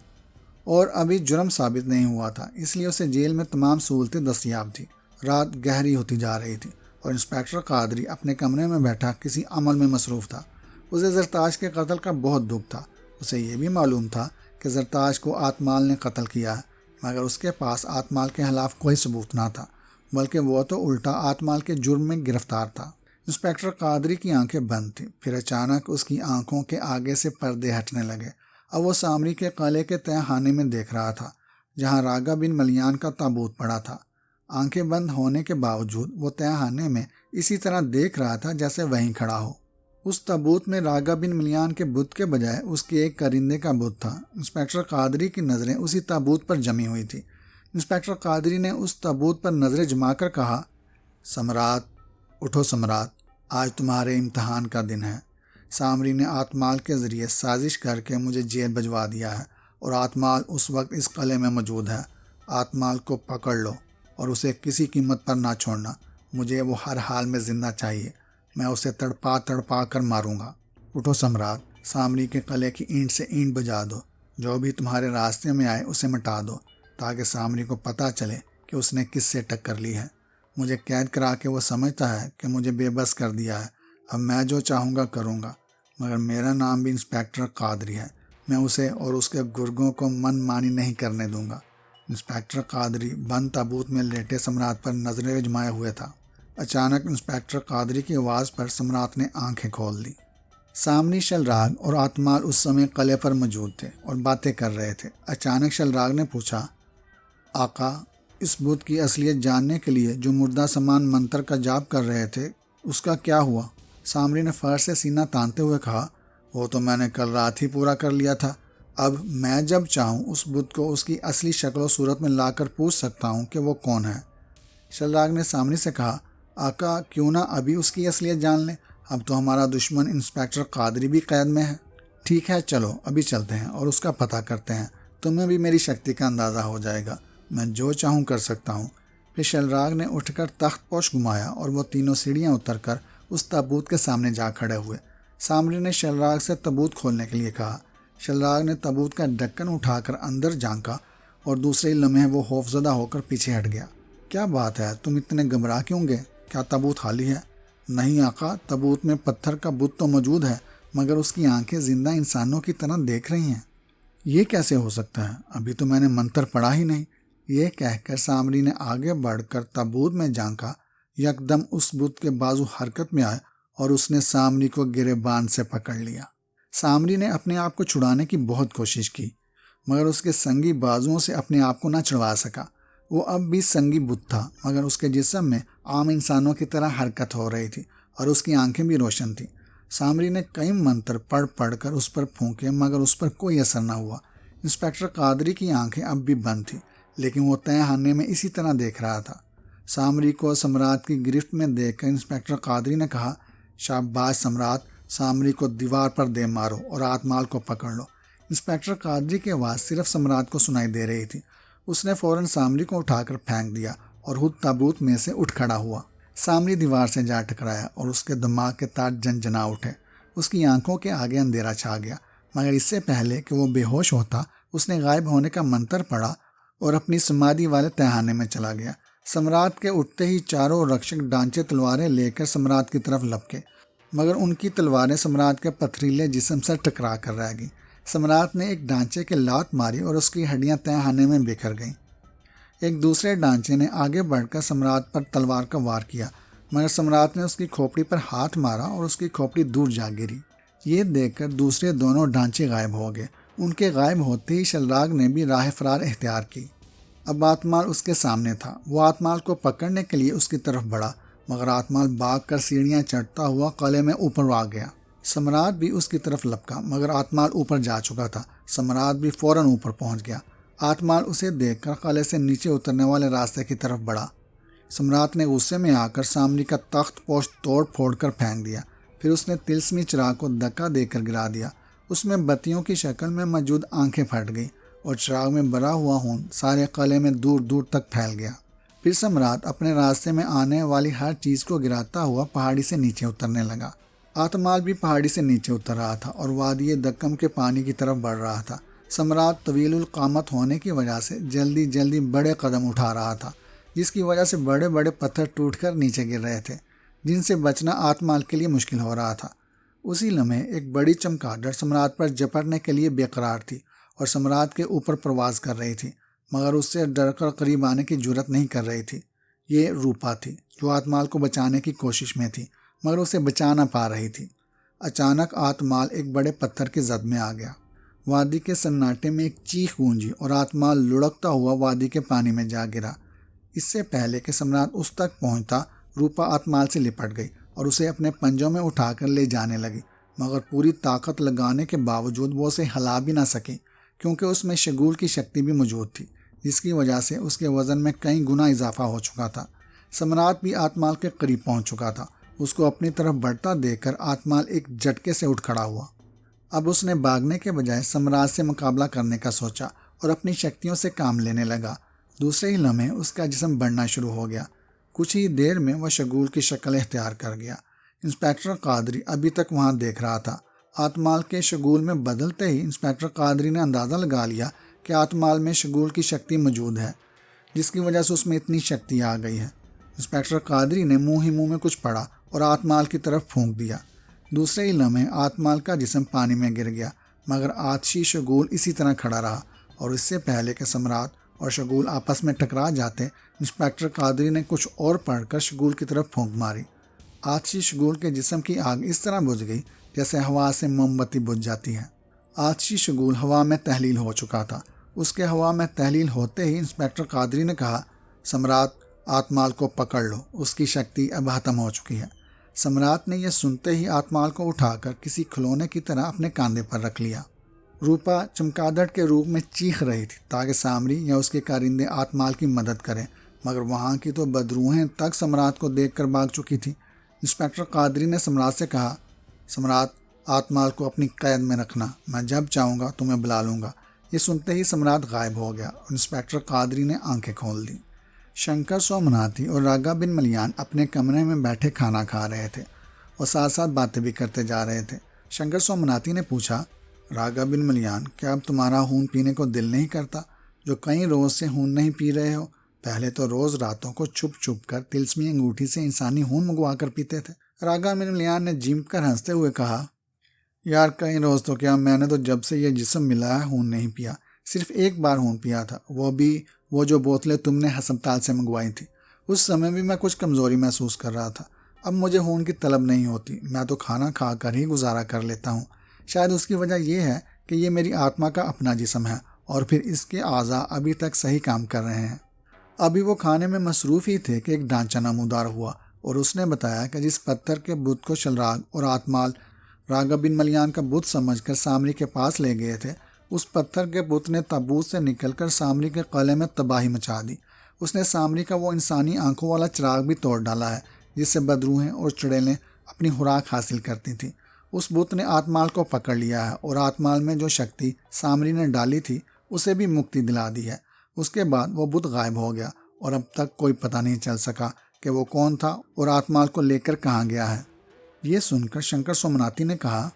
और अभी जुर्म साबित नहीं हुआ था, इसलिए उसे जेल में तमाम सहूलतें दस्तयाब थी। रात गहरी होती जा रही थी और इंस्पेक्टर कादरी अपने कमरे में बैठा किसी अमल में मसरूफ़ था। उसे जरताज के कत्ल का बहुत दुख था। उसे ये भी मालूम था कि जरताज को आत्माल ने कत्ल किया है, मगर उसके पास आत्माल के खिलाफ कोई सबूत ना था, बल्कि वो तो उल्टा आत्माल के जुर्म में गिरफ्तार था। इंस्पेक्टर कादरी की आंखें बंद थीं। फिर अचानक उसकी आंखों के आगे से पर्दे हटने लगे। अब वो सामरी के किले के तहखाने में देख रहा था, जहाँ रागा बिन मलियान का ताबूत पड़ा था। आंखें बंद होने के बावजूद वो तहखाने में इसी तरह देख रहा था जैसे वहीं खड़ा हो। उस ताबूत में रागा बिन मलियान के बुत के बजाय उसके एक करिंदे का बुत था। इंस्पेक्टर कादरी की नज़रें उसी ताबूत पर जमी हुई थी। इंस्पेक्टर कादरी ने उस ताबूत पर नज़रें जमाकर कहा, सम्राट उठो सम्राट, आज तुम्हारे इम्तहान का दिन है। सामरी ने आत्माल के ज़रिए साजिश करके मुझे जेल भिजवा दिया है और आत्माल उस वक्त इस किले में मौजूद है। आत्माल को पकड़ लो और उसे किसी कीमत पर ना छोड़ना। मुझे वो हर हाल में ज़िंदा चाहिए। मैं उसे तड़पा तड़पा कर मारूंगा। उठो सम्राट, सामरी के किले की ईंट से ईंट बजा दो। जो भी तुम्हारे रास्ते में आए उसे मिटा दो, ताकि सामरी को पता चले कि उसने किससे टक्कर ली है। मुझे कैद करा के वो समझता है कि मुझे बेबस कर दिया है। अब मैं जो चाहूँगा करूँगा, मगर मेरा नाम भी इंस्पेक्टर कादरी है। मैं उसे और उसके गुर्गों को मनमानी नहीं करने दूंगा। इंस्पेक्टर कादरी बंद ताबूत में लेटे सम्राट पर नजरें जमाए हुए था। अचानक इंस्पेक्टर कादरी की आवाज़ पर सम्राट ने आंखें खोल दी। सामने शलराग और आत्माल उस समय कले पर मौजूद थे और बातें कर रहे थे। अचानक शलराग ने पूछा, आका, इस भूत की असलियत जानने के लिए जो मुर्दा समान मंत्र का जाप कर रहे थे, उसका क्या हुआ? सामरी ने फर्श से सीना तानते हुए कहा, वो तो मैंने कल रात ही पूरा कर लिया था। अब मैं जब चाहूँ उस बुत को उसकी असली शक्ल और सूरत में लाकर पूछ सकता हूँ कि वो कौन है। शलराग ने सामरी से कहा, आका, क्यों ना अभी उसकी असलियत जान लें। अब तो हमारा दुश्मन इंस्पेक्टर कादरी भी कैद में है। ठीक है, चलो अभी चलते हैं और उसका पता करते हैं। तुम्हें भी मेरी शक्ति का अंदाज़ा हो जाएगा। मैं जो चाहूँ कर सकता हूँ। फिर शलराग ने उठकर तख्त पोश घुमाया और वो तीनों सीढ़ियाँ उतरकर उस ताबूत के सामने जा खड़े हुए। सामरी ने शलराग से ताबूत खोलने के लिए कहा। शलराग ने ताबूत का ढक्कन उठाकर अंदर झांका और दूसरे ही लम्हे वो खौफजदा होकर पीछे हट गया। क्या बात है, तुम इतने घबरा क्यों गए? क्या ताबूत खाली है? नहीं आका, ताबूत में पत्थर का बुत तो मौजूद है, मगर उसकी आंखें जिंदा इंसानों की तरह देख रही हैं। ये कैसे हो सकता है? अभी तो मैंने मंत्र पढ़ा ही नहीं। ये कहकर सामरी ने आगे बढ़कर ताबूत में झांका। यकदम उस बुत के बाजू हरकत में आए और उसने सामरी को गिरेबान से पकड़ लिया। सामरी ने अपने आप को छुड़ाने की बहुत कोशिश की, मगर उसके संगी बाजुओं से अपने आप को न छुड़वा सका। वो अब भी संगी बुत था, मगर उसके जिस्म में आम इंसानों की तरह हरकत हो रही थी और उसकी आंखें भी रोशन थीं। सामरी ने कई मंत्र पढ़ कर उस पर फूंके, मगर उस पर कोई असर न हुआ। इंस्पेक्टर कादरी की आंखें अब भी बंद थीं, लेकिन वो तहखाने में इसी तरह देख रहा था। सामरी को सम्राट की गिरफ्त में देखकर इंस्पेक्टर कादरी ने कहा, शाबाश सम्राट, सामरी को दीवार पर दे मारो और आत्माल को पकड़ लो। इंस्पेक्टर कादरी की आवाज़ सिर्फ सम्राट को सुनाई दे रही थी। उसने फौरन सामरी को उठाकर फेंक दिया और खुद ताबूत में से उठ खड़ा हुआ। सामरी दीवार से जा टकराया और उसके दिमाग के तार झनझना उठे। उसकी आंखों के आगे अंधेरा छा गया, मगर इससे पहले कि वो बेहोश होता, उसने गायब होने का मंत्र पढ़ा और अपनी समाधि वाले तहखाने में चला गया। सम्राट के उठते ही चारों रक्षक डांचे तलवारें लेकर सम्राट की तरफ लपके, मगर उनकी तलवारें सम्राट के पथरीले जिस्म से टकरा कर रह गईं। सम्राट ने एक डांचे के लात मारी और उसकी हड्डियां तहखाने में बिखर गईं। एक दूसरे डांचे ने आगे बढ़कर सम्राट पर तलवार का वार किया, मगर सम्राट ने उसकी खोपड़ी पर हाथ मारा और उसकी खोपड़ी दूर जा गिरी। ये देखकर दूसरे दोनों डांचे गायब हो गए। उनके गायब होते ही शलराग ने भी राह फरार इख्तियार की। अब आत्माल उसके सामने था। वो आत्माल को पकड़ने के लिए उसकी तरफ बढ़ा, मगर आत्माल भाग कर सीढ़ियाँ चढ़ता हुआ कले में ऊपर आ गया। सम्राट भी उसकी तरफ लपका, मगर आत्माल ऊपर जा चुका था। सम्राट भी फौरन ऊपर पहुंच गया। आत्माल उसे देखकर कले से नीचे उतरने वाले रास्ते की तरफ बढ़ा। सम्राट ने गुस्से में आकर सामरी का तख्त पोश तोड़ फोड़ कर फेंक दिया। फिर उसने तिलस्मी चिराग को धक्का देकर गिरा दिया। उसमें बत्तियों की शक्ल में मौजूद आंखें फट गई और चिराग में भरा हुआ खून सारे कले में दूर दूर तक फैल गया। फिर सम्राट अपने रास्ते में आने वाली हर चीज़ को गिराता हुआ पहाड़ी से नीचे उतरने लगा। आत्माल भी पहाड़ी से नीचे उतर रहा था और वादी दक्कम के पानी की तरफ बढ़ रहा था। सम्राट तवीलुल कामत होने की वजह से जल्दी जल्दी बड़े कदम उठा रहा था, जिसकी वजह से बड़े बड़े पत्थर टूटकर नीचे गिर रहे थे, जिनसे बचना आत्माल के लिए मुश्किल हो रहा था। उसी लम्हे एक बड़ी चमगादड़ सम्राट पर झपटने के लिए बेकरार थी और सम्राट के ऊपर प्रवास कर रही थी, मगर उससे डरकर करीब आने की जुर्रत नहीं कर रही थी। ये रूपा थी, जो आत्माल को बचाने की कोशिश में थी, मगर उसे बचा ना पा रही थी। अचानक आत्माल एक बड़े पत्थर की जद में आ गया। वादी के सन्नाटे में एक चीख गूंजी और आत्माल लुढ़कता हुआ वादी के पानी में जा गिरा। इससे पहले कि सम्राट उस तक पहुंचता, रूपा आत्माल से लिपट गई और उसे अपने पंजों में उठाकर ले जाने लगी, मगर पूरी ताकत लगाने के बावजूद वो उसे हिला भी ना सकी, क्योंकि उसमें शगुल की शक्ति भी मौजूद थी, जिसकी वजह से उसके वजन में कई गुना इजाफा हो चुका था। सम्राट भी आत्माल के करीब पहुंच चुका था। उसको अपनी तरफ बढ़ता देखकर आत्माल एक झटके से उठ खड़ा हुआ। अब उसने भागने के बजाय सम्राट से मुकाबला करने का सोचा और अपनी शक्तियों से काम लेने लगा। दूसरे ही लम्हे उसका जिस्म बढ़ना शुरू हो गया। कुछ ही देर में वह शगुल की शक्ल इख्तियार कर गया। इंस्पेक्टर कादरी अभी तक वहां देख रहा था। आत्माल के शगुल में बदलते ही इंस्पेक्टर कादरी ने अंदाज़ा लगा लिया कि आत्माल में शगुल की शक्ति मौजूद है, जिसकी वजह से उसमें इतनी शक्ति आ गई है। इंस्पेक्टर कादरी ने मुंह ही मुंह में कुछ पढ़ा और आतमाल की तरफ फूंक दिया। दूसरे ही लम्हे आतमाल का जिस्म पानी में गिर गया, मगर आतिशी शगुल इसी तरह खड़ा रहा और इससे पहले कि सम्राट और शगुल आपस में टकरा जाते, इंस्पेक्टर कादरी ने कुछ और पढ़कर शगुल की तरफ फूंक मारी। आतिशी शगुल के जिस्म की आग इस तरह बुझ गई जैसे हवा से मोमबत्ती बुझ जाती है। आतिशी शगुल हवा में तहलील हो चुका था। उसके हवा में तहलील होते ही इंस्पेक्टर कादरी ने कहा, सम्राट, आतमाल को पकड़ लो, उसकी शक्ति अब खत्म हो चुकी है। सम्राट ने यह सुनते ही आतमाल को उठाकर किसी खिलौने की तरह अपने कंधे पर रख लिया। रूपा चमगादड़ के रूप में चीख रही थी ताकि सामरी या उसके कारिंदे आतमाल की मदद करें, मगर वहाँ की तो बदरूहें तक सम्राट को देखकर भाग चुकी थी। इंस्पेक्टर कादरी ने सम्राट से कहा, सम्राट, आतमाल को अपनी कैद में रखना, मैं जब चाहूँगा तुम्हें बुला लूँगा। ये सुनते ही सम्राट गायब हो गया और इंस्पेक्टर कादरी ने आंखें खोल दी। शंकर सोमनाथी और रागा बिन मलियान अपने कमरे में बैठे खाना खा रहे थे और साथ साथ बातें भी करते जा रहे थे। शंकर सोमनाथी ने पूछा, रागा बिन मलियान, क्या अब तुम्हारा खून पीने को दिल नहीं करता? जो कई रोज़ से खून नहीं पी रहे हो। पहले तो रोज़ रातों को छुप छुप कर तिलस्मी अंगूठी से इंसानी खून मंगवा कर पीते थे। रागा बिन मलियान ने जीप कर हंसते हुए कहा, यार कई रोज़ तो क्या, मैंने तो जब से ये जिस्म मिला है खून नहीं पिया। सिर्फ एक बार खून पिया था, वो भी वो जो बोतलें तुमने हस्पताल से मंगवाई थी। उस समय भी मैं कुछ कमज़ोरी महसूस कर रहा था। अब मुझे खून की तलब नहीं होती, मैं तो खाना खा कर ही गुजारा कर लेता हूँ। शायद उसकी वजह यह है कि ये मेरी आत्मा का अपना जिस्म है और फिर इसके आज़ा अभी तक सही काम कर रहे हैं। अभी वो खाने में मसरूफ़ ही थे कि एक ढांचा नमूदार हुआ और उसने बताया कि जिस पत्थर के बुत को शलराग और आतमाल रागा बिन मलियान का बुत समझकर सामरी के पास ले गए थे, उस पत्थर के बुत ने ताबूत से निकलकर सामरी के कले में तबाही मचा दी। उसने सामरी का वो इंसानी आंखों वाला चिराग भी तोड़ डाला है जिससे बदरूहें और चुड़ैलें अपनी खुराक हासिल करती थीं। उस बुत ने आतमाल को पकड़ लिया है और आतमाल में जो शक्ति सामरी ने डाली थी उसे भी मुक्ति दिला दी है। उसके बाद वो बुत गायब हो गया और अब तक कोई पता नहीं चल सका कि वो कौन था और आतमाल को लेकर कहाँ गया है। ये सुनकर शंकर सोमनाथी ने कहा,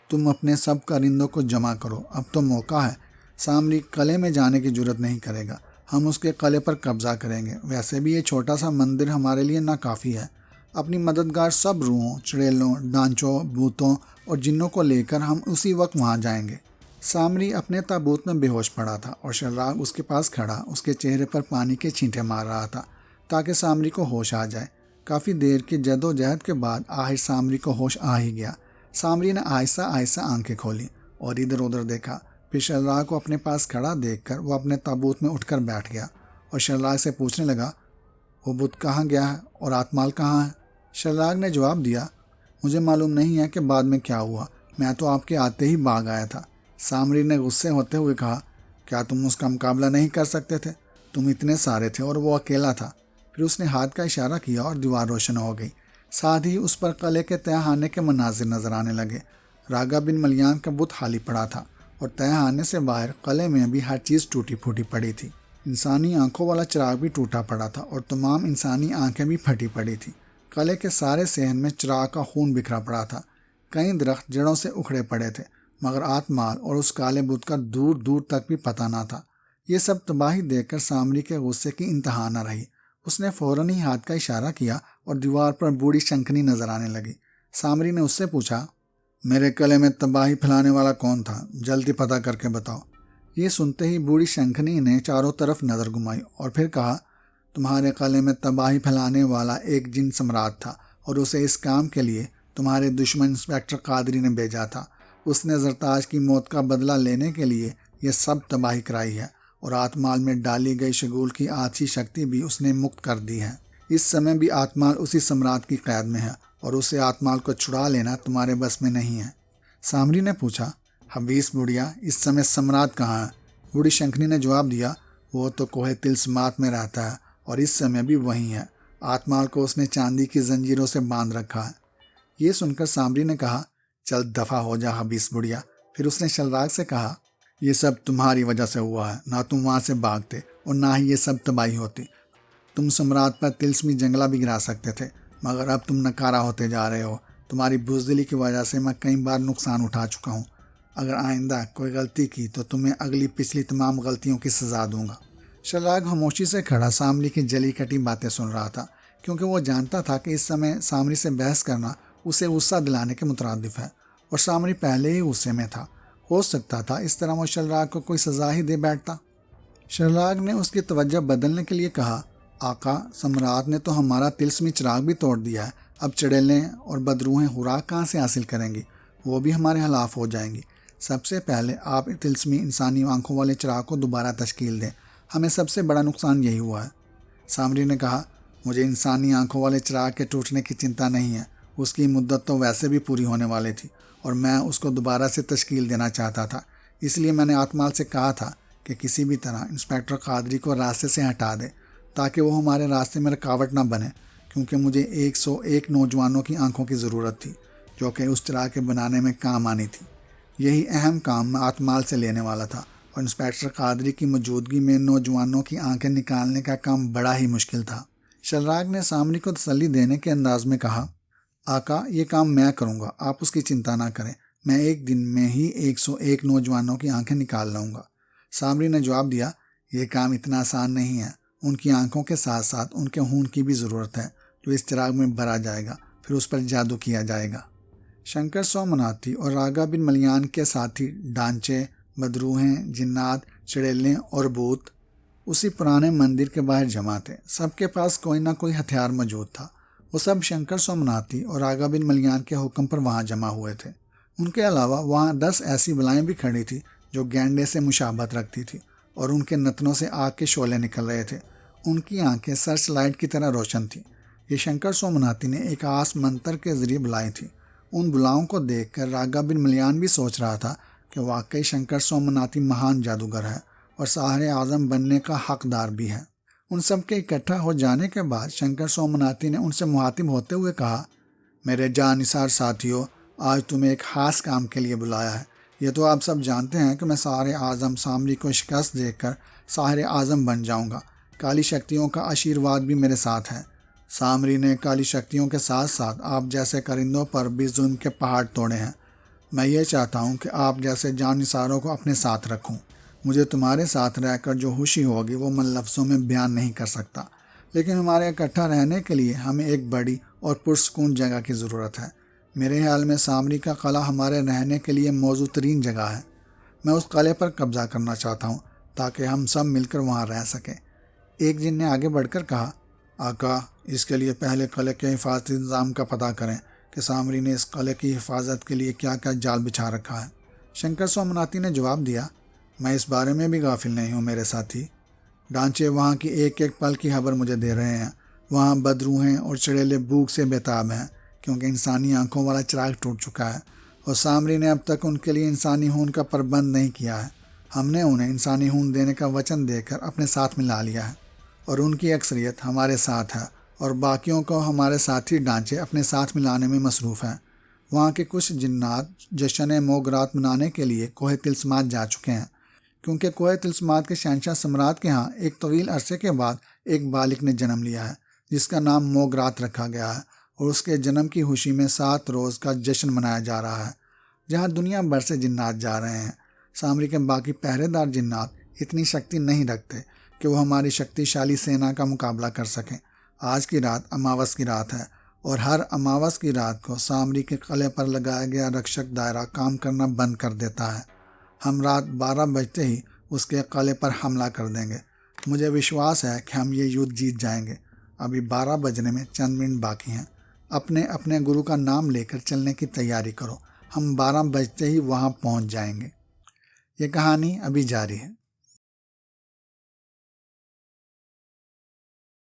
तुम अपने सब कारिंदों को जमा करो, अब तो मौका है। सामरी कले में जाने की जरूरत नहीं करेगा, हम उसके कले पर कब्जा करेंगे। वैसे भी ये छोटा सा मंदिर हमारे लिए नाकाफ़ी है। अपनी मददगार सब रूहों, चुड़ैलों, डांचों, भूतों और जिन्नों को लेकर हम उसी वक्त वहाँ जाएंगे। सामरी अपने ताबूत में बेहोश पड़ा था और शलराग उसके पास खड़ा उसके चेहरे पर पानी के छींटे मार रहा था ताकि सामरी को होश आ जाए। काफ़ी देर की जदोजहद के बाद आखिर सामरी को होश आ ही गया। सामरी ने आहिस्ता आहिस्ता आंखें खोली और इधर उधर देखा। फिर शलराग को अपने पास खड़ा देखकर वो अपने ताबूत में उठकर बैठ गया और शलराग से पूछने लगा, वो बुत कहाँ गया है और आतमाल कहाँ है? शलराग ने जवाब दिया, मुझे मालूम नहीं है कि बाद में क्या हुआ, मैं तो आपके आते ही भाग आया था। सामरी ने गुस्से होते हुए कहा, क्या तुम उसका मुकाबला नहीं कर सकते थे? तुम इतने सारे थे और वो अकेला था। फिर उसने हाथ का इशारा किया और दीवार रोशन हो गई। साथ ही उस पर कले के तहखाने के मनाजिर नजर आने लगे। रागा बिन मलियान का बुत खाली पड़ा था और तहखाने से बाहर कले में भी हर चीज़ टूटी फूटी पड़ी थी। इंसानी आंखों वाला चिराग भी टूटा पड़ा था और तमाम इंसानी आंखें भी फटी पड़ी थी। कले के सारे सहन में चिराग का खून बिखरा पड़ा था। कई दरख्त जड़ों से उखड़े पड़े थे, मगर आतमाल और उस काले बुत का दूर दूर तक भी पता ना था। ये सब तबाही देखकर सामरी के गुस्से की इंतहा न रही। उसने फौरन ही हाथ का इशारा किया और दीवार पर बूढ़ी शंखनी नजर आने लगी। सामरी ने उससे पूछा, मेरे कले में तबाही फैलाने वाला कौन था? जल्दी पता करके बताओ। ये सुनते ही बूढ़ी शंखनी ने चारों तरफ नज़र घुमाई और फिर कहा, तुम्हारे कले में तबाही फैलाने वाला एक जिन सम्राट था और उसे इस काम के लिए तुम्हारे दुश्मन इंस्पेक्टर कादरी ने भेजा था। उसने जरताज की मौत का बदला लेने के लिए यह सब तबाही कराई है और आतमाल में डाली गई शगुल की आछी शक्ति भी उसने मुक्त कर दी है। इस समय भी आतमाल उसी सम्राट की कैद में है और उसे आतमाल को छुड़ा लेना तुम्हारे बस में नहीं है। सामरी ने पूछा, हबीस बुढ़िया, इस समय सम्राट कहाँ है? बूढ़ी शंखनी ने जवाब दिया, वो तो कोहे तिलस्मात में रहता है और इस समय भी वहीं है। आतमाल को उसने चांदी की जंजीरों से बांध रखा है। ये सुनकर सामरी ने कहा, चल दफा हो जा हबीस बुढ़िया। फिर उसने शलराग से कहा, ये सब तुम्हारी वजह से हुआ है, ना तुम वहाँ से भागते और ना ही ये सब तबाही होती। तुम सम्राट पर तिलस्मी जंगला भी गिरा सकते थे, मगर अब तुम नकारा होते जा रहे हो। तुम्हारी बुज़दिली की वजह से मैं कई बार नुकसान उठा चुका हूँ। अगर आइंदा कोई गलती की तो तुम्हें अगली पिछली तमाम गलतियों की सज़ा दूंगा। शलराग खामोशी से खड़ा सामरी की जली कटी बातें सुन रहा था। क्योंकि वो जानता था कि इस समय सामरी से बहस करना उसे गुस्सा दिलाने के मुतरादिफ है और सामरी पहले ही गुस्से में था। हो सकता था इस तरह वो शर्राग को कोई सजा ही दे बैठता। शर्राग ने उसकी तवज्जो बदलने के लिए कहा, आका, सम्राट ने तो हमारा तिलस्मी चिराग भी तोड़ दिया है। अब चड़ेलें और बदरूहें खुराक कहाँ से हासिल करेंगी? वो भी हमारे खिलाफ हो जाएंगी। सबसे पहले आप तिलस्मी इंसानी आंखों वाले चिराग को दोबारा तश्कील दें। हमें सबसे बड़ा नुकसान यही हुआ है। सामरी ने कहा, मुझे इंसानी आंखों वाले चिराग के टूटने की चिंता नहीं है। उसकी मुद्दत तो वैसे भी पूरी होने वाली थी और मैं उसको दोबारा से तश्कील देना चाहता था। इसलिए मैंने आतमाल से कहा था कि किसी भी तरह इंस्पेक्टर कादरी को रास्ते से हटा दे ताकि वो हमारे रास्ते में रुकावट ना बने, क्योंकि मुझे 101 नौजवानों की आंखों की ज़रूरत थी जो कि उस चिराग के बनाने में काम आनी थी। यही अहम काम मैं आतमाल से लेने वाला था और इंस्पेक्टर कादरी की मौजूदगी में नौजवानों की आंखें निकालने का काम बड़ा ही मुश्किल था। शर्राग ने सामरी को तसल्ली देने के अंदाज में कहा, आका, ये काम मैं करूँगा, आप उसकी चिंता ना करें। मैं एक दिन में ही 101 नौजवानों की आंखें निकाल लाऊंगा। सामरी ने जवाब दिया, यह काम इतना आसान नहीं है। उनकी आंखों के साथ साथ उनके खून की भी ज़रूरत है जो इस चिराग में भरा जाएगा, फिर उस पर जादू किया जाएगा। शंकर सोमनाथी और रागा बिन मलियान के साथी डांचे, बदरूहें, जिन्नात, चड़ेलें और भूत उसी पुराने मंदिर के बाहर जमा थे। सबके पास कोई ना कोई हथियार मौजूद था। वो सब शंकर सोमनाथी और रागा बिन मलियान के हुक्म पर वहाँ जमा हुए थे। उनके अलावा वहाँ 10 ऐसी बलाएं भी खड़ी थी जो गैंडे से मुशाबत रखती थी और उनके नतनों से आग के शोले निकल रहे थे। उनकी आंखें सर्च लाइट की तरह रोशन थी। ये शंकर सोमनाथी ने एक आस मंत्र के जरिए बुलाई थी। उन बुलाओं को देखकर रागा बिन मलियान भी सोच रहा था कि वाकई शंकर सोमनाथी महान जादूगर है और साहरे आज़म बनने का हकदार भी है। उन सब के इकट्ठा हो जाने के बाद शंकर सोमनाथी ने उनसे मुहातिब होते हुए कहा, मेरे जानिसार साथियों, आज तुम्हें एक खास काम के लिए बुलाया है। ये तो आप सब जानते हैं कि मैं साहरे आज़म सामरी को शिकस्त देकर साहरे आज़म बन जाऊंगा। काली शक्तियों का आशीर्वाद भी मेरे साथ है। सामरी ने काली शक्तियों के साथ साथ आप जैसे परिंदों पर भी जुल्म के पहाड़ तोड़े हैं। मैं ये चाहता हूँ कि आप जैसे जानिसारों को अपने साथ रखूँ। मुझे तुम्हारे साथ रहकर जो खुशी होगी वो मैं लफ्ज़ों में बयान नहीं कर सकता, लेकिन हमारे इकट्ठा रहने के लिए हमें एक बड़ी और पुरसकून जगह की ज़रूरत है। मेरे ख्याल में सामरी का किला हमारे रहने के लिए मौजूद तरीन जगह है। मैं उस किले पर कब्ज़ा करना चाहता हूँ ताकि हम सब मिलकर वहाँ रह सकें। एक जिन ने आगे बढ़कर कहा, आका, इसके लिए पहले किले के हिफाजती इंतज़ाम का पता करें कि सामरी ने इस किले की हिफाजत के लिए क्या क्या जाल बिछा रखा है। शंकर सोमनाथी ने जवाब दिया, मैं इस बारे में भी गाफिल नहीं हूँ मेरे साथी। डांचे वहाँ की एक एक पल की खबर मुझे दे रहे हैं। वहाँ बदरूहें और चड़ेले भूख से बेताब हैं क्योंकि इंसानी आंखों वाला चिराग टूट चुका है और सामरी ने अब तक उनके लिए इंसानी खून का प्रबंध नहीं किया है। हमने उन्हें इंसानी खून देने का वचन देकर अपने साथ मिला लिया है और उनकी अक्सरियत हमारे साथ है और बाकियों को हमारे साथी डांचे अपने साथ मिलाने में मसरूफ़ हैं। वहाँ के कुछ जिन्नात जश्न मोगरात मनाने के लिए कोहे तिलस्मात जा चुके हैं क्योंकि कोहे तिलस्मात के शहंशाह सम्राट के यहाँ एक तवील अरसे के बाद एक बालिक ने जन्म लिया है जिसका नाम मोगरात रखा गया है और उसके जन्म की खुशी में 7 रोज़ का जश्न मनाया जा रहा है जहाँ दुनिया भर से जिन्नात जा रहे हैं। सामरी के बाकी पहरेदार जिन्नात इतनी शक्ति नहीं रखते कि वो हमारी शक्तिशाली सेना का मुकाबला कर सकें। आज की रात अमावस की रात है और हर अमावस की रात को सामरी के किले पर लगाया गया रक्षक दायरा काम करना बंद कर देता है। हम रात 12 बजते ही उसके किले पर हमला कर देंगे। मुझे विश्वास है कि हम ये युद्ध जीत जाएंगे। अभी 12 बजने में चंद मिनट बाकी हैं। अपने अपने गुरु का नाम लेकर चलने की तैयारी करो। हम 12 बजते ही वहाँ पहुँच जाएंगे। ये कहानी अभी जारी है।